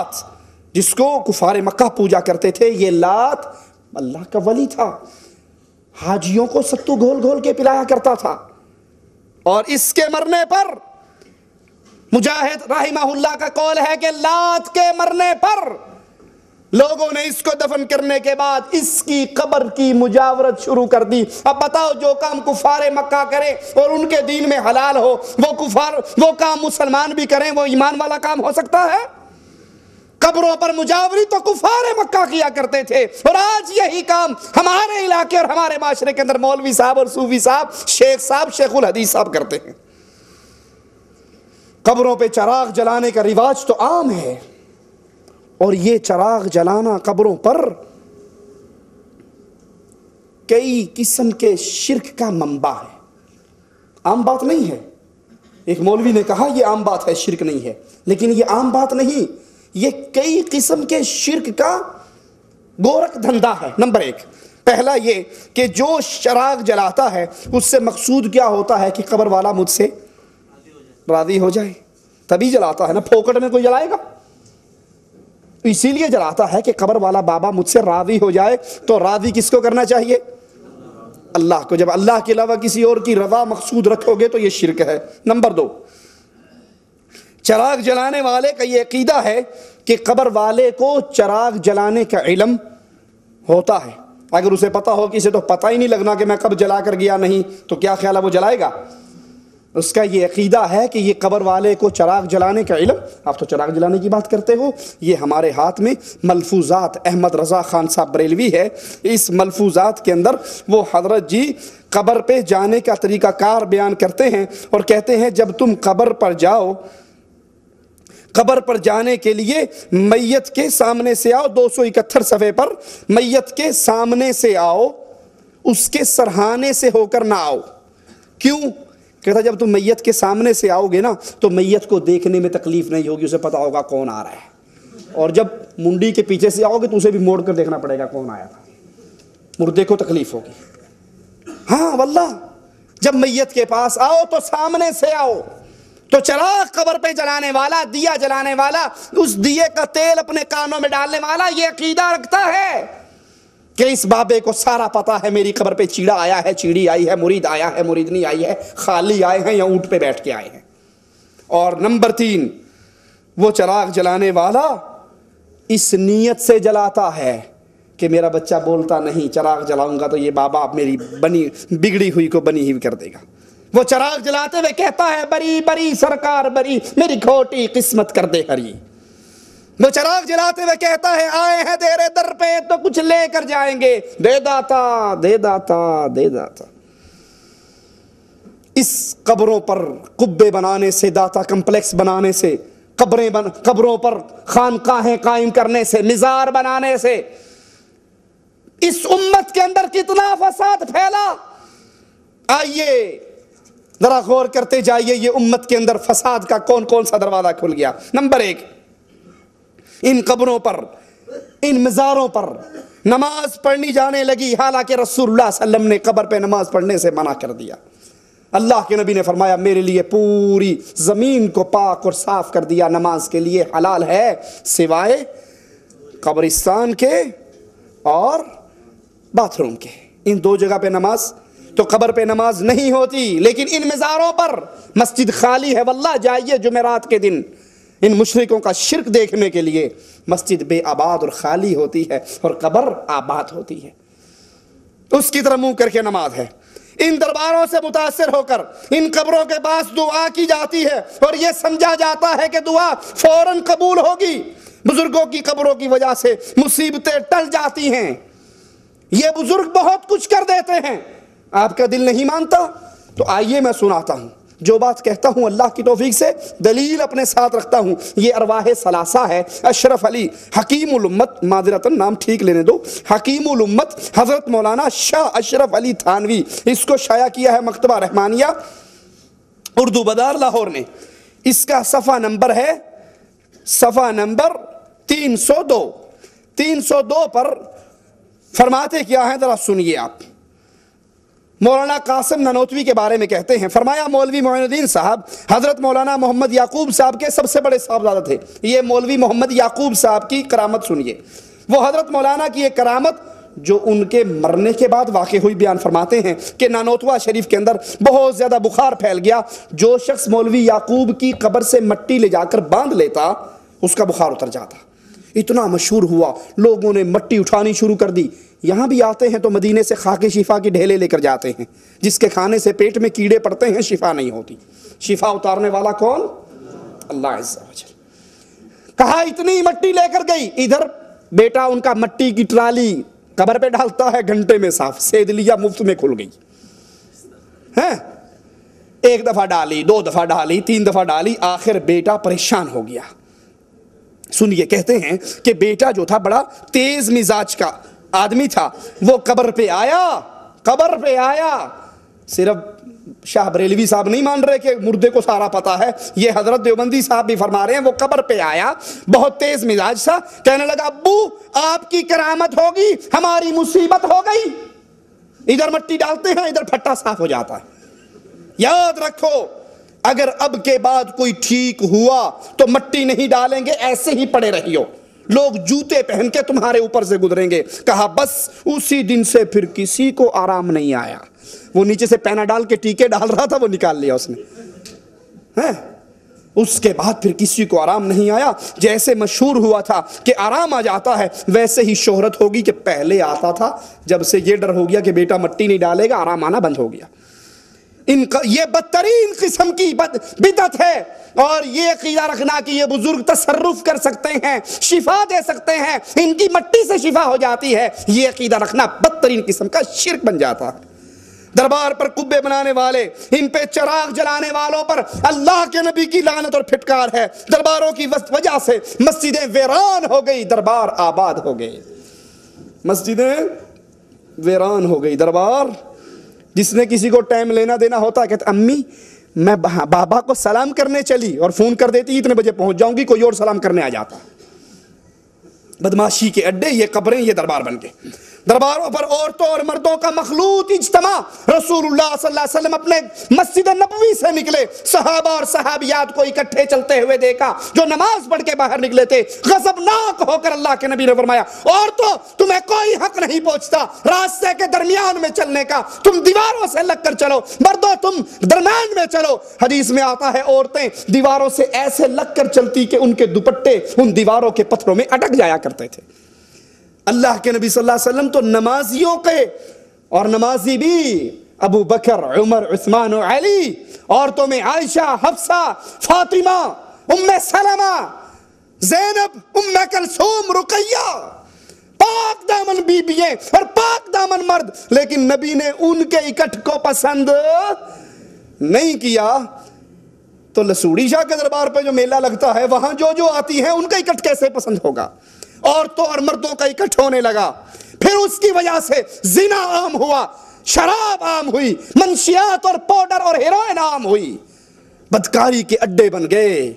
لات، جس کو کفار مکہ پوجا کرتے تھے، یہ لات اللہ کا ولی تھا، حاجیوں کو ستو گھول گھول کے پلایا کرتا تھا، اور اس کے مرنے پر مجاہد رحمہ اللہ کا قول ہے کہ لات کے مرنے پر لوگوں نے اس کو دفن کرنے کے بعد اس کی قبر کی مجاورت شروع کر دی۔ اب بتاؤ، جو کام کفار مکہ کرے اور ان کے دین میں حلال ہو، وہ کام مسلمان بھی کریں، وہ ایمان والا کام ہو سکتا ہے؟ قبروں پر مجاوری تو کفار مکہ کیا کرتے تھے، اور آج یہی کام ہمارے علاقے اور ہمارے معاشرے کے اندر مولوی صاحب اور صوفی صاحب، شیخ الحدیث صاحب کرتے ہیں۔ قبروں پہ چراغ جلانے کا رواج تو عام ہے، اور یہ چراغ جلانا قبروں پر کئی قسم کے شرک کا منبع ہے، عام بات نہیں ہے۔ ایک مولوی نے کہا یہ عام بات ہے، شرک نہیں ہے، لیکن یہ عام بات نہیں، یہ کئی قسم کے شرک کا گورکھ دھندا ہے۔ نمبر ایک، پہلا یہ کہ جو چراغ جلاتا ہے اس سے مقصود کیا ہوتا ہے کہ قبر والا مجھ سے راضی ہو جائے، تبھی جلاتا ہے نا، پھوکٹ میں کوئی جلائے گا؟ اسی لیے جلاتا ہے کہ قبر والا بابا مجھ سے راضی ہو جائے۔ تو راضی کس کو کرنا چاہیے؟ اللہ کو۔ جب اللہ کے علاوہ کسی اور کی رضا مقصود رکھو گے تو یہ شرک ہے۔ نمبر دو، چراغ جلانے والے کا یہ عقیدہ ہے کہ قبر والے کو چراغ جلانے کا علم ہوتا ہے۔ اگر اسے پتا ہو کہ اسے تو پتہ ہی نہیں لگنا کہ میں کب جلا کر گیا نہیں، تو کیا خیال ہے وہ جلائے گا؟ اس کا یہ عقیدہ ہے کہ یہ قبر والے کو چراغ جلانے کا علم۔ آپ تو چراغ جلانے کی بات کرتے ہو، یہ ہمارے ہاتھ میں ملفوظات احمد رضا خان صاحب بریلوی ہے، اس ملفوظات کے اندر وہ حضرت جی قبر پہ جانے کا طریقہ کار بیان کرتے ہیں، اور کہتے ہیں جب تم قبر پر جاؤ، قبر پر جانے کے لیے میت کے سامنے سے آؤ، 271 صفحے پر، میت کے سامنے سے آؤ، اس کے سرہانے سے ہو کر نہ آؤ۔ کیوں؟ کہتا جب تم میت کے سامنے سے آؤ گے نا تو میت کو دیکھنے میں تکلیف نہیں ہوگی، اسے پتا ہوگا کون آ رہا ہے، اور جب منڈی کے پیچھے سے آؤ گے تو اسے بھی موڑ کر دیکھنا پڑے گا کون آیا تھا، مردے کو تکلیف ہوگی۔ ہاں واللہ، جب میت کے پاس آؤ تو سامنے سے آؤ۔ تو چراغ قبر پہ جلانے والا، دیا جلانے والا، اس دیے کا تیل اپنے کانوں میں ڈالنے والا یہ عقیدہ رکھتا ہے کہ اس بابے کو سارا پتا ہے میری قبر پہ چیڑا آیا ہے، چیڑی آئی ہے، مرید آیا ہے، مریدنی آئی ہے، خالی آئے ہیں یا اونٹ پہ بیٹھ کے آئے ہیں۔ اور نمبر 3، وہ چراغ جلانے والا اس نیت سے جلاتا ہے کہ میرا بچہ بولتا نہیں، چراغ جلاؤں گا تو یہ بابا میری بگڑی ہوئی کو بنی ہوئی کر دے گا۔ وہ چراغ جلاتے ہوئے کہتا ہے بری بری سرکار بری، میری کھوٹی قسمت کر دے ہری۔ وہ چراغ جلاتے ہوئے کہتا ہے آئے ہیں تیرے در پہ تو کچھ لے کر جائیں گے، دے داتا دے داتا دے داتا۔ اس قبروں پر قبے بنانے سے، داتا کمپلیکس بنانے سے، قبروں پر خانقاہیں قائم کرنے سے، مزار بنانے سے اس امت کے اندر کتنا فساد پھیلا۔ آئیے ذرا غور کرتے جائیے، یہ امت کے اندر فساد کا کون کون سا دروازہ کھل گیا۔ نمبر 1، ان قبروں پر، ان مزاروں پر نماز پڑھنی جانے لگی، حالانکہ رسول اللہ صلی اللہ علیہ وسلم نے قبر پہ نماز پڑھنے سے منع کر دیا۔ اللہ کے نبی نے فرمایا میرے لیے پوری زمین کو پاک اور صاف کر دیا، نماز کے لیے حلال ہے سوائے قبرستان کے اور باتھ روم کے، ان 2 جگہ پہ نماز۔ تو قبر پہ نماز نہیں ہوتی، لیکن ان مزاروں پر مسجد خالی ہے۔ واللہ جائیے جمعرات کے دن ان مشرکوں کا شرک دیکھنے کے لیے، مسجد بے آباد اور خالی ہوتی ہے اور قبر آباد ہوتی ہے، اس کی طرف منہ کر کے نماز ہے۔ ان درباروں سے متاثر ہو کر ان قبروں کے پاس دعا کی جاتی ہے اور یہ سمجھا جاتا ہے کہ دعا فوراً قبول ہوگی۔ بزرگوں کی قبروں کی وجہ سے مصیبتیں ٹل جاتی ہیں، یہ بزرگ بہت کچھ کر دیتے ہیں۔ آپ کا دل نہیں مانتا تو آئیے میں سناتا ہوں، جو بات کہتا ہوں اللہ کی توفیق سے دلیل اپنے ساتھ رکھتا ہوں۔ یہ ارواح ثلاثہ ہے، اشرف علی حکیم الامت، معذرتاً نام ٹھیک لینے دو، حکیم الامت حضرت مولانا شاہ اشرف علی تھانوی، اس کو شائع کیا ہے مکتبہ رحمانیہ اردو بازار لاہور نے۔ اس کا صفحہ نمبر ہے صفحہ نمبر 302 پر فرماتے کیا ہیں ذرا سنیے آپ۔ مولانا قاسم نانوتوی کے بارے میں کہتے ہیں، فرمایا مولوی معین الدین صاحب حضرت مولانا محمد یعقوب صاحب کے سب سے بڑے صاحبزادہ تھے۔ یہ مولوی محمد یعقوب صاحب کی کرامت سنیے، وہ حضرت مولانا کی ایک کرامت جو ان کے مرنے کے بعد واقع ہوئی بیان فرماتے ہیں کہ نانوتوا شریف کے اندر بہت زیادہ بخار پھیل گیا، جو شخص مولوی یعقوب کی قبر سے مٹی لے جا کر باندھ لیتا اس کا بخار اتر جاتا۔ اتنا مشہور ہوا، لوگوں نے مٹی اٹھانی شروع کر دی۔ یہاں بھی آتے ہیں تو مدینے سے خاک شفا کی ڈھیلے لے کر جاتے ہیں، جس کے کھانے سے پیٹ میں کیڑے پڑتے ہیں شفا نہیں ہوتی۔ شفا اتارنے والا کون؟ اللہ عز و جل۔ کہا اتنی مٹی لے کر گئی، ادھر بیٹا ان کا مٹی کی ٹرالی قبر پہ ڈالتا ہے، گھنٹے میں صاف، سید لیا مفت میں کھل گئی ہے۔ ایک دفعہ ڈالی، دو دفعہ ڈالی، تین دفعہ ڈالی، آخر بیٹا پریشان ہو گیا۔ سنیے، کہتے ہیں کہ بیٹا جو تھا بڑا تیز مزاج کا آدمی تھا، وہ قبر پہ آیا، صرف شاہ بریلوی صاحب نہیں مان رہے کہ مردے کو سارا پتا ہے، یہ حضرت دیوبندی صاحب بھی فرما رہے ہیں، وہ قبر پہ آیا، بہت تیز مزاج تھا، کہنے لگا ابو آپ کی کرامت ہوگی، ہماری مصیبت ہو گئی۔ ادھر مٹی ڈالتے ہیں، ادھر پھٹا صاف ہو جاتا ہے۔ یاد رکھو، اگر اب کے بعد کوئی ٹھیک ہوا تو مٹی نہیں ڈالیں گے، ایسے ہی پڑے رہیو، لوگ جوتے پہن کے تمہارے اوپر سے گزریں گے۔ کہا بس اسی دن سے پھر کسی کو آرام نہیں آیا۔ وہ نیچے سے پینا ڈال کے ٹیکے ڈال رہا تھا، وہ نکال لیا اس نے۔ اس کے بعد پھر کسی کو آرام نہیں آیا۔ جیسے مشہور ہوا تھا کہ آرام آ جاتا ہے، ویسے ہی شہرت ہوگی کہ پہلے آتا تھا، جب سے یہ ڈر ہو گیا کہ بیٹا مٹی نہیں ڈالے گا، آرام آنا بند ہو گیا۔ یہ بدترین قسم کی بدعت ہے، اور یہ عقیدہ رکھنا کہ یہ بزرگ تصرف کر سکتے ہیں، شفا دے سکتے ہیں، ان کی مٹی سے شفا ہو جاتی ہے، یہ عقیدہ رکھنا بدترین قسم کا شرک بن جاتا ہے۔ دربار پر قبے بنانے والے، ان پہ چراغ جلانے والوں پر اللہ کے نبی کی لعنت اور پھٹکار ہے۔ درباروں کی وجہ سے مسجدیں ویران ہو گئی، دربار آباد ہو گئے، مسجدیں ویران ہو گئی، دربار۔ جس نے کسی کو ٹائم لینا دینا ہوتا ہے، کہتا امی میں بابا کو سلام کرنے چلی، اور فون کر دیتی اتنے بجے پہنچ جاؤں گی، کوئی اور سلام کرنے آ جاتا۔ بدماشی کے اڈے یہ قبریں، یہ دربار بن گئے۔ درباروں پر عورتوں اور مردوں کا مخلوط اجتماع۔ رسول اللہ صلی اللہ علیہ وسلم اپنے مسجد نبوی سے نکلے، صحابہ اور صحابیات کو اکٹھے چلتے ہوئے دیکھا، جو نماز پڑھ کے باہر نکلے تھے۔ غضبناک ہو کر اللہ کے نبی نے فرمایا عورتوں تمہیں کوئی حق نہیں پہنچتا راستے کے درمیان میں چلنے کا، تم دیواروں سے لگ کر چلو، مردوں تم درمیان میں چلو۔ حدیث میں آتا ہے عورتیں دیواروں سے ایسے لگ کر چلتی کہ ان کے دوپٹے ان دیواروں کے پتھروں میں اٹک جایا کرتے تھے۔ اللہ کے نبی صلی اللہ علیہ وسلم تو نمازیوں کے، اور نمازی بھی ابو بکر، عمر، عثمان و علی، عورتوں میں عائشہ، حفصہ، فاطمہ، ام سلمہ، زینب، ام کلثوم، رقیہ، پاک دامن بیبییں اور پاک دامن مرد، لیکن نبی نے ان کے اکٹھ کو پسند نہیں کیا۔ تو لسوڑی شاہ کے دربار پہ جو میلہ لگتا ہے، وہاں جو آتی ہیں ان کا اکٹھ کیسے پسند ہوگا؟ عورتوں اور مردوں کا اکٹھ ہونے لگا، پھر اس کی وجہ سے زنا عام ہوا، شراب عام ہوئی، منشیات اور پاؤڈر اور ہیروئن عام ہوئی، بدکاری کے اڈے بن گئے۔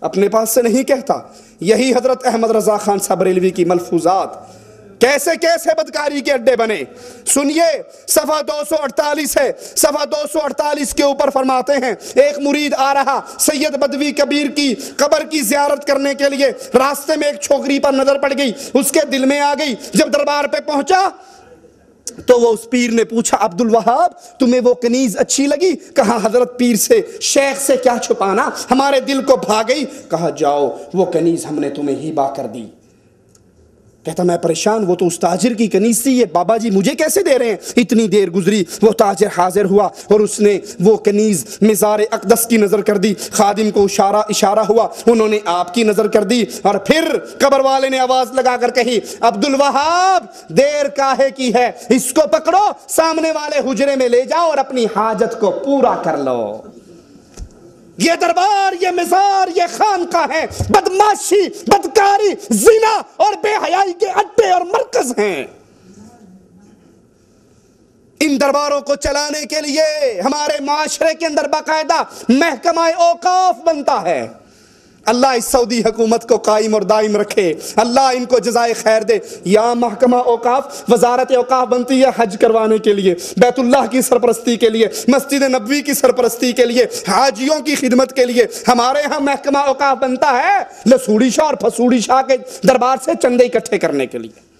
اپنے پاس سے نہیں کہتا، یہی حضرت احمد رضا خان صاحب بریلوی کی ملفوظات، کیسے کیسے بدکاری کے اڈے بنے۔ سنیے، صفحہ 248 ہے، صفحہ 248 کے اوپر فرماتے ہیں ایک مرید آ رہا سید بدوی کبیر کی قبر کی زیارت کرنے کے لیے، راستے میں ایک چھوکری پر نظر پڑ گئی، اس کے دل میں آ گئی۔ جب دربار پہ پہنچا تو وہ اس پیر نے پوچھا عبد الوہاب تمہیں وہ کنیز اچھی لگی؟ کہا حضرت پیر سے، شیخ سے کیا چھپانا، ہمارے دل کو بھا گئی۔ کہا جاؤ وہ کنیز ہم نے تمہیں ہبہ کر دی۔ کہتا میں پریشان، وہ تو اس تاجر کی کنیز تھی، یہ بابا جی مجھے کیسے دے رہے ہیں؟ اتنی دیر گزری، وہ تاجر حاضر ہوا اور اس نے وہ کنیز مزار اقدس کی نظر کر دی۔ خادم کو اشارہ ہوا، انہوں نے آپ کی نظر کر دی، اور پھر قبر والے نے آواز لگا کر کہی عبد الوہاب دیر کاہے کی ہے، اس کو پکڑو، سامنے والے حجرے میں لے جاؤ اور اپنی حاجت کو پورا کر لو۔ یہ دربار، یہ مزار، یہ خانقاہ ہے، بدماشی، بدکاری، زنا اور بے حیائی کے اڈے اور مرکز ہیں۔ ان درباروں کو چلانے کے لیے ہمارے معاشرے کے اندر باقاعدہ محکمہ اوقاف بنتا ہے، اللہ اس سعودی حکومت کو قائم اور دائم رکھے، اللہ ان کو جزائے خیر دے۔ یا محکمہ اوقاف، وزارت اوقاف بنتی ہے حج کروانے کے لیے، بیت اللہ کی سرپرستی کے لیے، مسجد نبوی کی سرپرستی کے لیے، حاجیوں کی خدمت کے لیے۔ ہمارے ہاں محکمہ اوقاف بنتا ہے لسوڑی شاہ اور پھسوڑی شاہ کے دربار سے چندے اکٹھے کرنے کے لیے۔